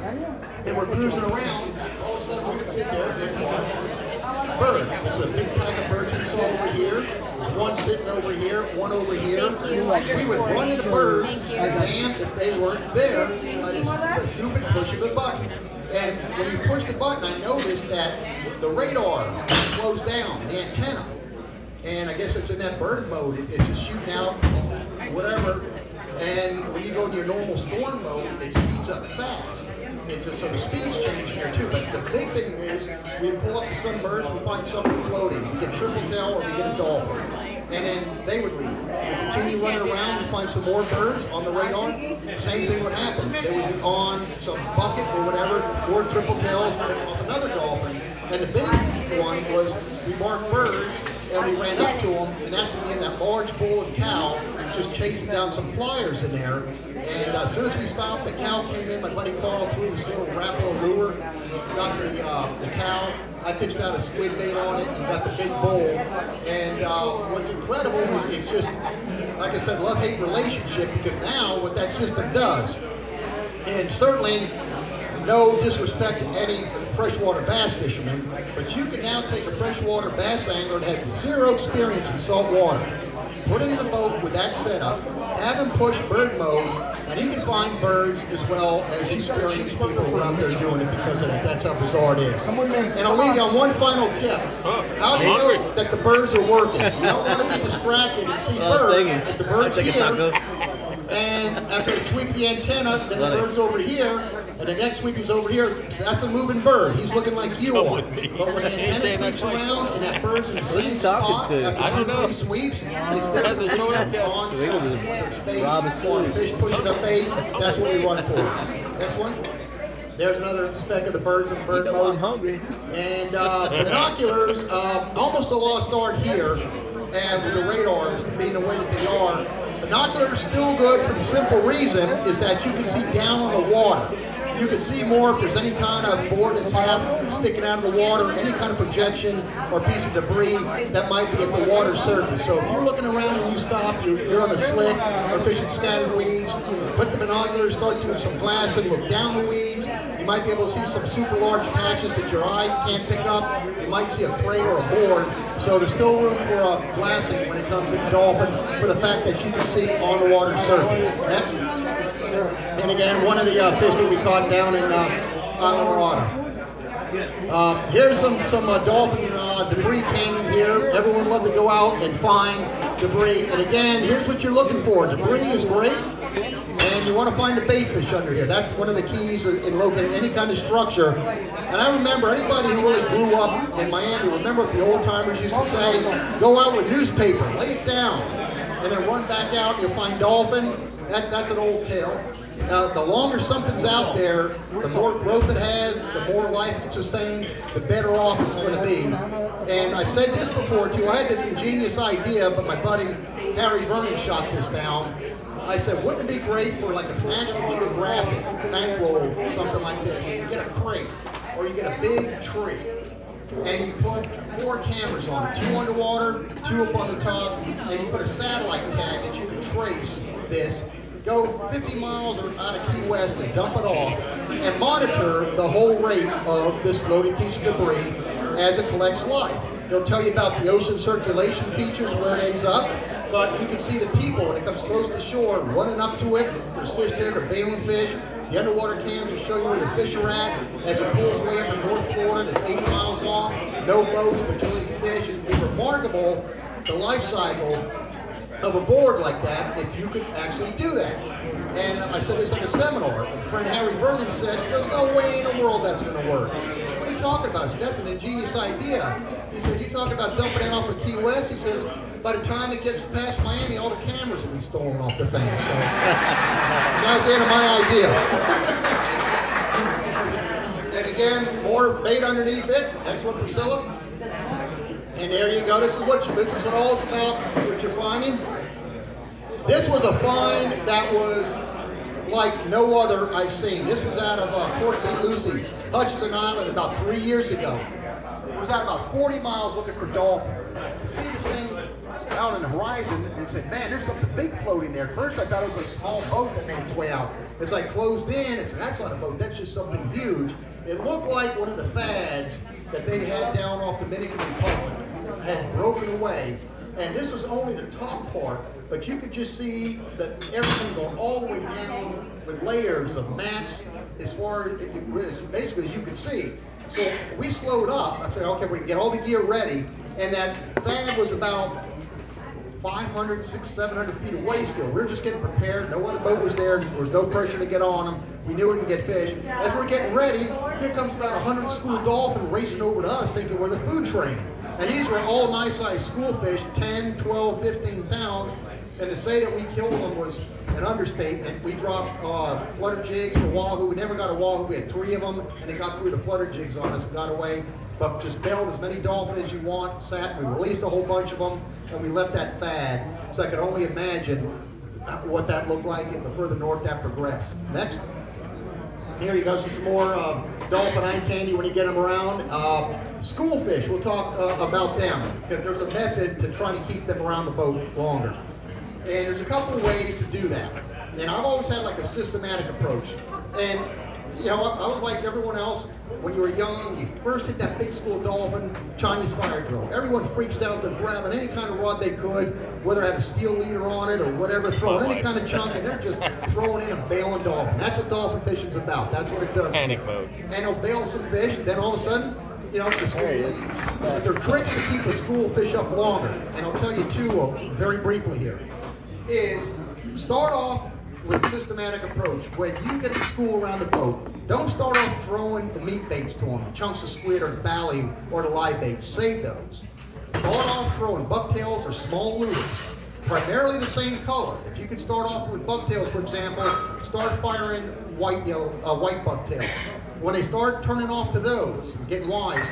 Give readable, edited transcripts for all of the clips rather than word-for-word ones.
and we're cruising around. All of a sudden, we would sit there and watch birds. There's a big pack of birds we saw over here. One sitting over here, one over here. We would run into birds and damn if they weren't there. A stupid push of the button. And when you push the button, I noticed that the radar slows down, the antenna. And I guess it's in that bird mode. It's just shooting out, whatever. And when you go into your normal storm mode, it speeds up fast. It's just, so the speed's changing here too. But the big thing is, we pull up to some birds, we find something floating. We get triple tail or we get a dolphin. And then they would leave. We continue running around and find some more birds on the radar. Same thing would happen. They would be on some bucket or whatever, or triple tails off another dolphin. And the big one was we marked birds and we ran up to them, and that's when we had that large bull and cow just chasing down some flyers in there. And as soon as we stopped, the cow came in. My buddy Carl threw this little rapper lure, got the cow. I pitched out a squid bait on it and got the big bull. And what's incredible is it's just, like I said, love-hate relationship, because now what that system does, and certainly no disrespect to any freshwater bass fishermen, but you can now take a freshwater bass angler that has zero experience in salt water, put him in the boat with that setup, have him push bird mode, and he can find birds as well as experienced people who are out there doing it, because that's how bizarre it is. And I'll leave you on one final tip. How do you know that the birds are working? You don't want to be distracted and see birds. If the bird's here, and after they sweep the antenna, then the bird's over here, and the next sweep is over here, that's a moving bird. He's looking like you are. But when the antenna sweeps around and that bird's in the same spot, after 2 or 3 sweeps, instead of being on space, fish pushing up bait, that's what we run for. Next one. There's another speck of the birds in bird mode. I'm hungry. And binoculars, almost a lost art here, and with the radars being the way that they are. Binoculars are still good for the simple reason is that you can see down on the water. You can see more if there's any kind of board that's half sticking out of the water, any kind of projection or piece of debris that might be at the water surface. So if you're looking around and you stop, you're on a slick or fishing scattered weeds, put the binoculars, start doing some glassing, look down the weeds. You might be able to see some super large patches that your eye can't pick up. You might see a prey or a board. So there's still room for glassing when it comes to dolphin, for the fact that you can see on the water surface. Next. And again, one of the fish that we caught down in Islamorada. Here's some dolphin debris canyon here. Everyone loves to go out and find debris. And again, here's what you're looking for. Debris is great, and you want to find the bait fish under here. That's one of the keys in locating any kind of structure. And I remember anybody who really grew up in Miami, remember what the old timers used to say, go out with newspaper, lay it down, and then run back out, you'll find dolphin. That's an old tale. The longer something's out there, the more growth it has, the more life it sustains, the better off it's going to be. And I've said this before too, I had this ingenious idea, but my buddy Harry Vernon shot this down. I said, wouldn't it be great for like a National Geographic bankroll, something like this? You get a crate, or you get a big tree, and you put 4 cameras on it, 2 underwater, 2 up on the top, and you put a satellite tag that you can trace this, go 50 miles out of Key West and dump it off, and monitor the whole rate of this floating piece of debris as it collects life. They'll tell you about the ocean circulation features, where it ends up, but you can see the people when it comes close to shore running up to it. There's fish there, they're bailing fish. The underwater cams will show you where the fish are at as it pulls away up in North Florida. It's 80 miles off, no boats, but you'll see fish. It's remarkable, the life cycle of a board like that, if you could actually do that. And I said this at a seminar. My friend Harry Vernon said, there's no way in the world that's going to work. What are you talking about? I said, that's an ingenious idea. He said, you talk about dumping it off of Key West? He says, by the time it gets past Miami, all the cameras will be stolen off the thing. So that was the end of my idea. And again, more bait underneath it. Next one, Priscilla. And there you go. This is what all it's about, what you're finding. This was a find that was like no other I've seen. This was out of Port St. Lucie, Hutchinson Island, about 3 years ago. It was out about 40 miles looking for dolphin. To see this thing out on the horizon and said, man, there's something big floating there. At first I thought it was a small boat that made its way out. As I closed in, I said, that's not a boat, that's just something huge. It looked like one of the fads that they had down off the Dominican Republic had broken away. And this was only the top part, but you could just see that everything going all the way down with layers of mats as far as basically as you could see. So we slowed up. I said, okay, we can get all the gear ready. And that fad was about 500, 600, 700 feet away still. We were just getting prepared. No other boat was there. There was no pressure to get on them. We knew we could get fish. As we're getting ready, here comes about 100 school dolphins racing over to us thinking we're the food train. And these were all nice sized school fish, 10, 12, 15 pounds. And to say that we killed them was an understatement. We dropped flutter jigs for wahoo. We never got a wahoo. We had 3 of them, and they got through the flutter jigs on us and got away. But just bailed as many dolphins as you want, sat, we released a whole bunch of them, and we left that fad. So I could only imagine what that looked like the further north that progressed. Next. Here you go, some more dolphin eye candy when you get them around. School fish, we'll talk about them, because there's a method to try to keep them around the boat longer. And there's a couple of ways to do that. And I've always had like a systematic approach. And you know, I was like everyone else, when you were young, you first hit that big school dolphin, Chinese fire drill. Everyone freaks out, they're grabbing any kind of rod they could, whether it had a steel leader on it or whatever, throwing any kind of chunk, and they're just throwing in a bailing dolphin. That's what dolphin fishing's about. That's what it does. Panic mode. And they'll bail some fish, then all of a sudden, you know, the school leaves. But there are tricks to keep the school fish up longer. And I'll tell you two very briefly here. Is start off with a systematic approach. When you get the school around the boat, don't start off throwing the meat baits to them, chunks of squid or the bally or the live baits. Save those. Start off throwing bucktails or small lures, primarily the same color. If you can start off with bucktails, for example, start firing white bucktail. When they start turning off to those, and getting wise,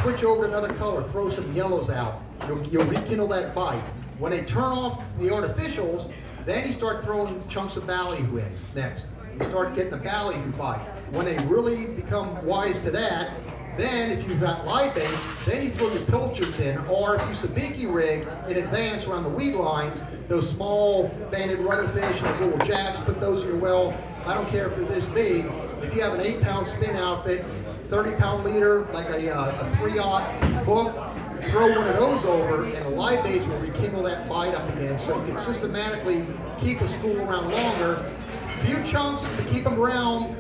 switch over to another color, throw some yellows out. You'll rekindle that bite. When they turn off the artificials, then you start throwing chunks of ballyhoo in next. You start getting a ballyhoo bite. When they really become wise to that, then if you've got live baits, then you throw your pilchards in, or if you sabiki rig in advance around the weed lines, those small banded rudderfish and those little jacks, put those in your well. I don't care if they're this big. If you have an 8-pound spin outfit, 30-pound leader, like a 3-aught book, throw one of those over, and the live baits will rekindle that bite up again, so you can systematically keep a school around longer. A few chunks to keep them around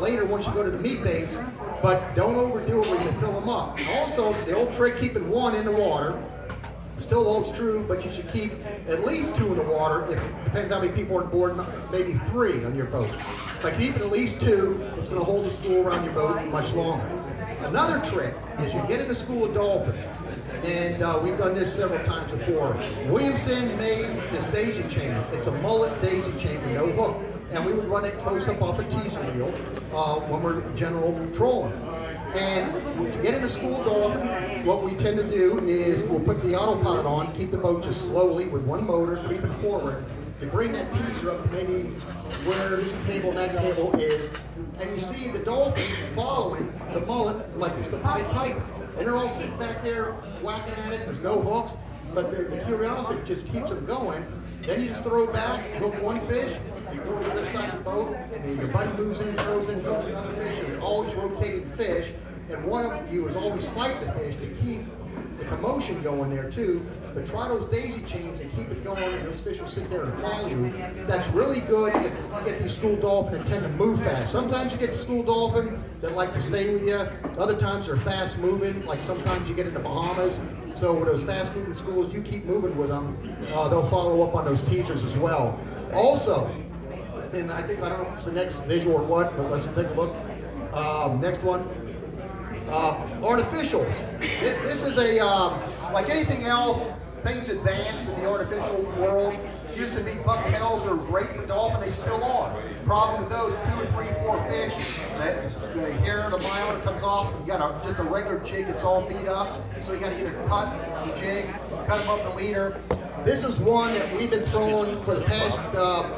later once you go to the meat baits, but don't overdo it when you fill them up. Also, the old trick, keeping one in the water, still holds true, but you should keep at least 2 in the water. If it depends how many people are on board, maybe 3 on your boat. By keeping at least 2, it's going to hold the school around your boat much longer. Another trick is you get in a school of dolphins, and we've done this several times before. Williamson made this daisy chain. It's a mullet daisy chain with no hook. And we would run it close up off a teaser reel when we're general trolling. And to get in a school dolphin, what we tend to do is we'll put the autopilot on, keep the boat just slowly with one motor, creeping forward, to bring that teaser up to maybe where this table and that table is. And you see the dolphin following the mullet like it's the Pied Piper. And they're all sitting back there whacking at it, there's no hooks. But the curiosity just keeps them going. Then you just throw back, hook one fish, you go to the other side of the boat, and then your buddy moves in, throws another fish, and you're always rotating fish. And one of you is always fighting the fish to keep the commotion going there too. But try those daisy chains and keep it going, and those fish will sit there and follow you. That's really good if you get these school dolphins that tend to move fast. Sometimes you get the school dolphin that like to stay with you. Other times they're fast moving, like sometimes you get in the Bahamas. So with those fast moving schools, you keep moving with them, they'll follow up on those teachers as well. Also, and I don't know if it's the next visual or what, but let's take a look. Next one. Artificials. This is a, like anything else, things advance in the artificial world. Used to be bucktails are great for dolphin, they still are. Problem with those 2 or 3 or 4 fish, the hair, the myona comes off, you got just a regular jig that's all beat up, so you got to either cut the jig, cut them up the leader. This is one that we've been throwing for the past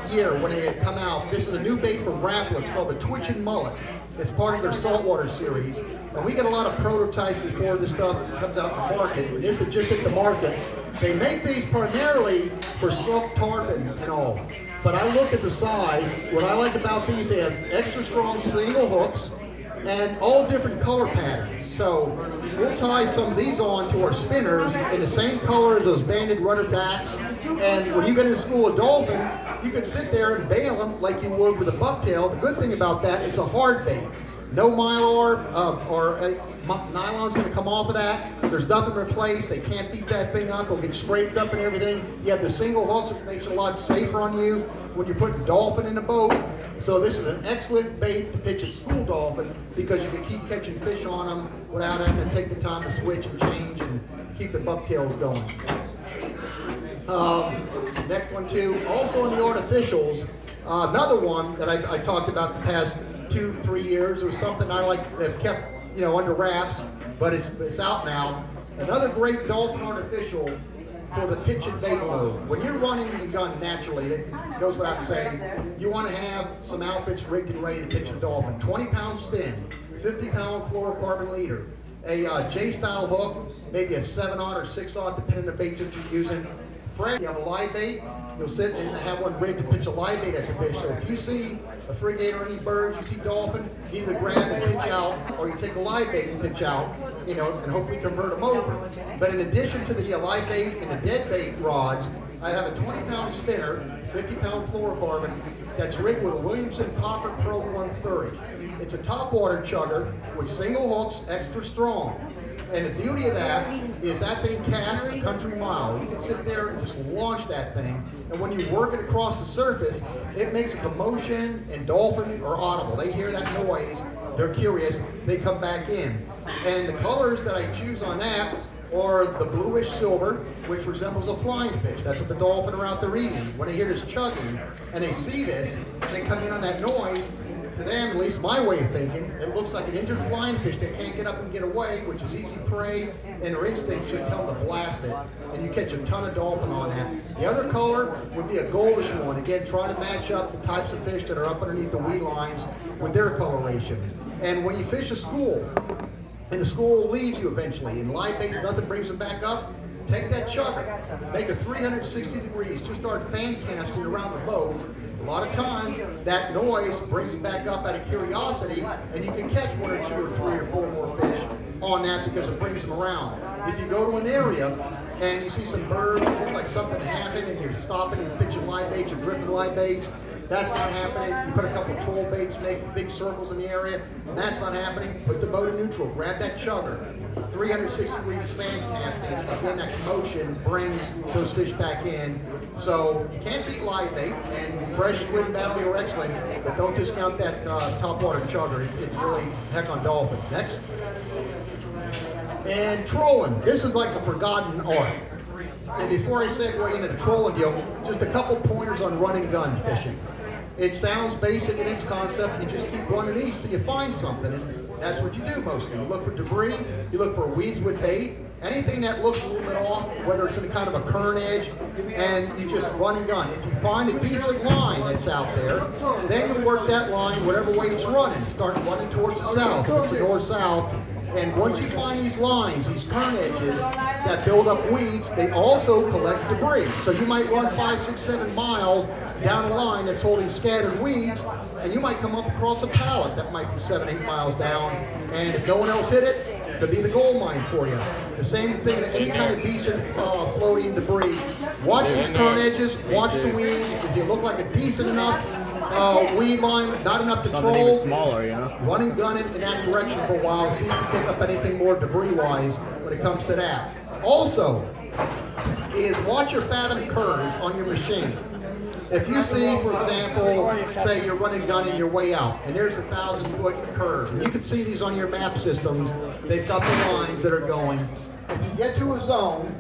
year when they had come out. This is a new bait from Rapala. It's called the Twitching Mullet. It's part of their saltwater series. And we get a lot of prototypes before this stuff comes out in the market. And this is just hit the market. They make these primarily for soft tarpon and all. but I look at the size. What I like about these, they have extra strong single hooks and all different color patterns. So we'll tie some of these on to our spinners in the same color as those banded rudder backs. And when you get into school of dolphin, you could sit there and bail them like you would with a bucktail. The good thing about that, it's a hard bait. No mylar or nylon's going to come off of that. There's nothing replaced. They can't beat that thing up. It'll get scraped up and everything. You have the single hooks, which makes it a lot safer on you when you're putting dolphin in a boat. So this is an excellent bait to pitch at school dolphin because you can keep catching fish on them without having to take the time to switch and change and keep the bucktails going. Next one too, also in the artificials, another one that I talked about the past 2-3 years. It was something I like that kept under wraps, but it's out now. Another great dolphin artificial for the pitch and bait mode. When you're running the gun naturally, it goes without saying, you want to have some outfits rigged and ready to pitch a dolphin. 20-pound spin, 50-pound fluorocarbon leader, a J-style hook, maybe a 7/0 or 6/0 depending on the bait that you're using. You have a live bait, you'll sit and have one rigged to pitch a live bait at the fish. So if you see a frigate or any birds, you see dolphin, you either grab and pitch out, or you take a live bait and pitch out, and hopefully convert them over. But in addition to the live bait and the dead bait rods, I have a 20-pound spinner, 50-pound fluorocarbon, that's rigged with a Williamson Copper Pro 130. It's a topwater chugger with single hooks, extra strong. And the beauty of that is that thing casts a country mile. You can sit there and just launch that thing, and when you work it across the surface, it makes a commotion, and dolphin are audible. They hear that noise, they're curious, they come back in. And the colors that I choose on that are the bluish silver, which resembles a flying fish. That's what the dolphin are out there eating. When they hear this chugging, and they see this, they come in on that noise. To them, at least my way of thinking, it looks like an injured flying fish that can't get up and get away, which is easy prey, and their instinct should tell them to blast it, and you catch a ton of dolphin on that. The other color would be a goldish one. Again, try to match up the types of fish that are up underneath the weed lines with their coloration. And when you fish a school, and the school leaves you eventually, and live baits, nothing brings them back up, take that chugger, make it 360 degrees, just start fan casting around the boat. A lot of times, that noise brings them back up out of curiosity, and you can catch 1 or 2 or 3 or 4 more fish on that because it brings them around. If you go to an area and you see some birds, it looks like something happened, and you're stopping and pitching live baits or drifting live baits, that's not happening. You put a couple of troll baits, make big circles in the area, and that's not happening. Put the boat in neutral, grab that chugger, 360 degrees fan casting, again that commotion brings those fish back in. So you can't beat live bait, and fresh squid and bounty are excellent, but don't discount that topwater chugger. It's really heck on dolphin. Next. And trolling. This is like a forgotten art. And before I segue into the trolling deal, just a couple pointers on run and gun fishing. It sounds basic in its concept, you just keep running east till you find something, and that's what you do mostly. You look for debris, you look for weeds with bait, anything that looks a little bit off, whether it's in kind of a current edge, and you just run and gun. If you find a decent line that's out there, then you work that line whatever way it's running. Start running towards the south, if it's the north-south. And once you find these lines, these current edges that build up weeds, they also collect debris. So you might run 5, 6, 7 miles down a line that's holding scattered weeds, and you might come up across a pallet that might be 7, 8 miles down, and if no one else hit it, it'll be the gold mine for you. The same thing in any kind of decent floating debris. Watch these current edges, watch the weeds. If you look like a decent enough weed line, not enough to something troll, even smaller, run and gun it in that direction for a while, see if you pick up anything more debris-wise when it comes to that. Also, is watch your fathom curves on your machine. If you see, for example, say you're running gun and your way out, and there's a 1,000-foot curve, and you can see these on your map systems, they've got the lines that are going. If you get to a zone,